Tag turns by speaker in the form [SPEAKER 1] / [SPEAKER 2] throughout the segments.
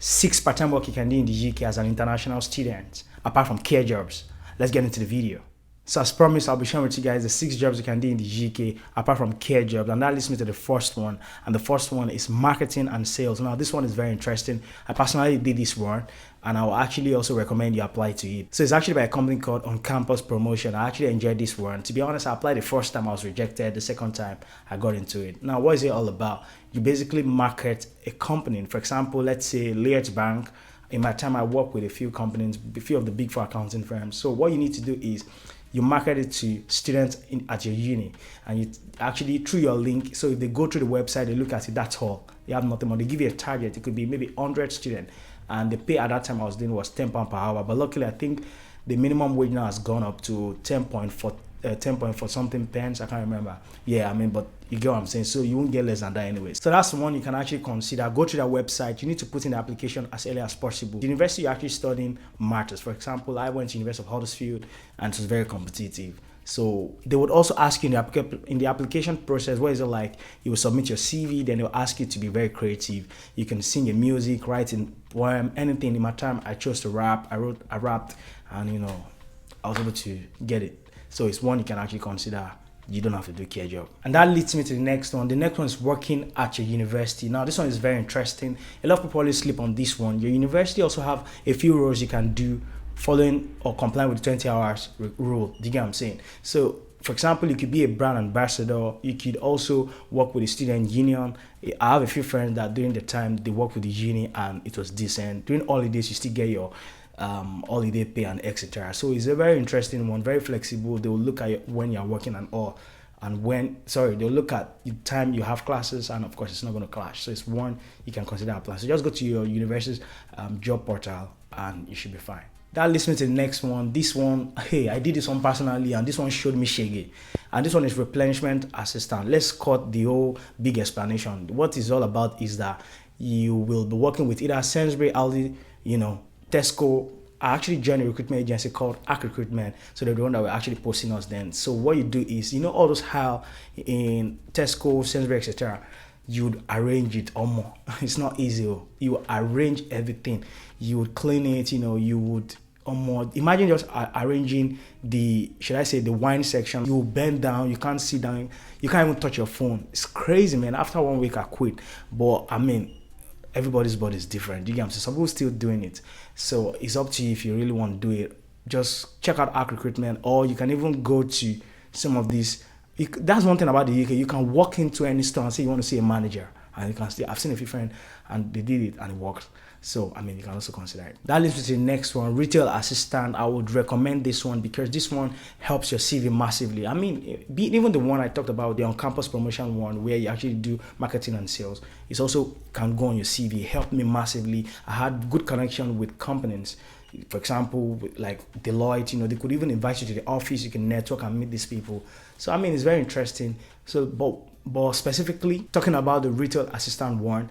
[SPEAKER 1] 6 part-time work you can do in the UK as an international student, apart from care jobs. Let's get into the video. So as promised, I'll be sharing with you guys the 6 jobs you can do in the UK apart from care jobs, and that leads me to the first one. And the first one is marketing and sales. Now this one is very interesting. I personally did this one, and I will actually also recommend you apply to it. So it's actually by a company called On Campus Promotion. I actually enjoyed this one. To be honest, I applied the first time, I was rejected. The second time I got into it. Now what is it all about? You basically market a company. For example, let's say Leeds Bank. In my time, I work with a few companies, a few of the big 4 accounting firms. So what you need to do is you market it to students at your uni, and you actually through your link. So if they go through the website, they look at it, that's all. They have nothing more. They give you a target. It could be maybe 100 students, and the pay at that time I was doing was £10 per hour. But luckily, I think the minimum wage now has gone up to 10.4 something pence. I can't remember. Yeah, I mean, but you get what I'm saying. So you won't get less than that anyways. So that's one you can actually consider. Go to their website. You need to put in the application as early as possible. The university you're actually studying matters. For example, I went to University of Huddersfield, and it was very competitive. So they would also ask you in the application process, what is it like? You will submit your CV, then they'll ask you to be very creative. You can sing a music, write a poem, anything. In my time, I chose to rap. I rapped, and I was able to get it. So it's one you can actually consider. You don't have to do care job. And that leads me to the next one. The next one is working at your university. Now this one is very interesting. A lot of people always sleep on this one. Your university also have a few roles you can do following or complying with the 20 hours rule. Do you get what I'm saying? So for example, you could be a brand ambassador. You could also work with the student union. I have a few friends that during the time they work with the uni and it was decent. During holidays, you still get your holiday pay and etc. So it's a very interesting one, very flexible. They will look at when you're working and all, and they'll look at the time you have classes, and of course it's not going to clash. So it's one you can consider applying. So just go to your university's job portal and you should be fine. That leads me to the next one. This one, hey, I did this one personally, and this one showed me shaggy. And this one is replenishment assistant. Let's cut the whole big explanation. What it's all about is that you will be working with either Sainsbury, Aldi, Tesco. I actually joined a recruitment agency called Arc Recruitment, so they're the one that were actually posting us then. So what you do is, all those how in Tesco, Sainsbury, etc. You'd arrange it or more. It's not easy. You arrange everything. You would clean it. You would more. Imagine just arranging the wine section. You bend down. You can't sit down. You can't even touch your phone. It's crazy, man. After 1 week, I quit. But I mean, everybody's body is different. You get what I'm saying? Some people still doing it. So it's up to you if you really want to do it. Just check out Arc Recruitment, or you can even go to some of these. That's one thing about the UK. You can walk into any store and say you want to see a manager, and you can see. I've seen a few friends and they did it and it works. So I mean, you can also consider it. That leads me to the next one, retail assistant. I would recommend this one because this one helps your CV massively. I mean, even the one I talked about, the on-campus promotion one, where you actually do marketing and sales, it also can go on your CV. It helped me massively. I had good connection with companies. For example, like Deloitte, they could even invite you to the office. You can network and meet these people. So I mean, it's very interesting. So, but specifically talking about the retail assistant one,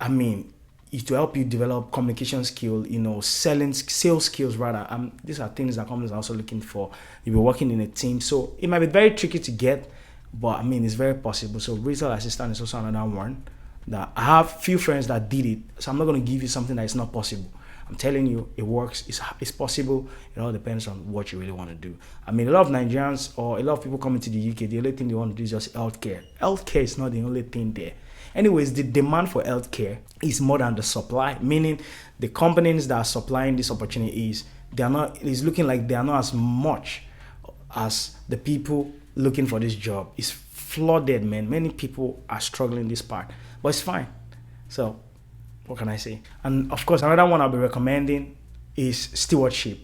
[SPEAKER 1] I mean, it will help you develop communication skill, sales skills rather. These are things that companies are also looking for. You'll be working in a team, so it might be very tricky to get, but I mean, it's very possible. So retail assistant is also another one that I have few friends that did it. So I'm not going to give you something that is not possible. I'm telling you, it works. It's possible. It all depends on what you really want to do. I mean, a lot of Nigerians or a lot of people coming to the UK, the only thing they want to do is just healthcare. Healthcare is not the only thing there. Anyways, the demand for healthcare is more than the supply, meaning the companies that are supplying these opportunities, it's looking like they are not as much as the people looking for this job. It's flooded, man. Many people are struggling this part, but it's fine. So what can I say? And of course, another one I'll be recommending is stewardship.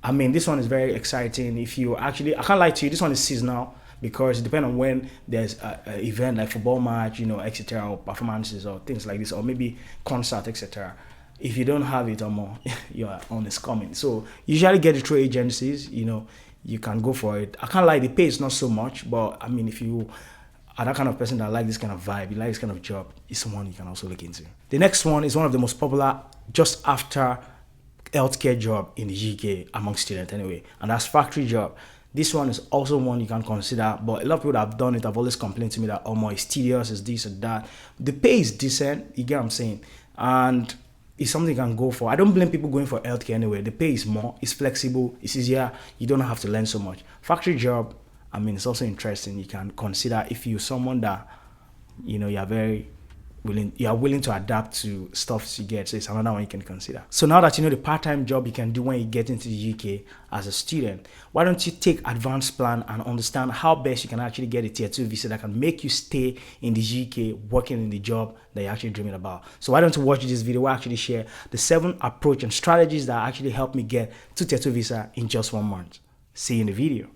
[SPEAKER 1] I mean, this one is very exciting. I can't lie to you, this one is seasonal because it depends on when there's an event like football match, etc., or performances or things like this, or maybe concert, etc. If you don't have it or more, your own is coming. So usually get it through agencies, you can go for it. I can't lie, the pay is not so much, but I mean, if you are that kind of person that like this kind of vibe, you like this kind of job, it's one you can also look into. The next one is one of the most popular just after healthcare job in the UK among students anyway, and that's factory job. This one is also one you can consider, but a lot of people that have done it have always complained to me that, oh, more it's tedious, it's this and that. The pay is decent, you get what I'm saying? And it's something you can go for. I don't blame people going for healthcare anyway. The pay is more, it's flexible, it's easier. You don't have to learn so much. Factory job, I mean, it's also interesting. You can consider if you're someone that, you are willing to adapt to stuff you get. So it's another one you can consider. So now that you know the part-time job you can do when you get into the UK as a student, why don't you take advanced plan and understand how best you can actually get a tier 2 visa that can make you stay in the UK working in the job that you're actually dreaming about. So why don't you watch this video where I actually share the 7 approach and strategies that actually helped me get to tier 2 visa in just 1 month. See you in the video.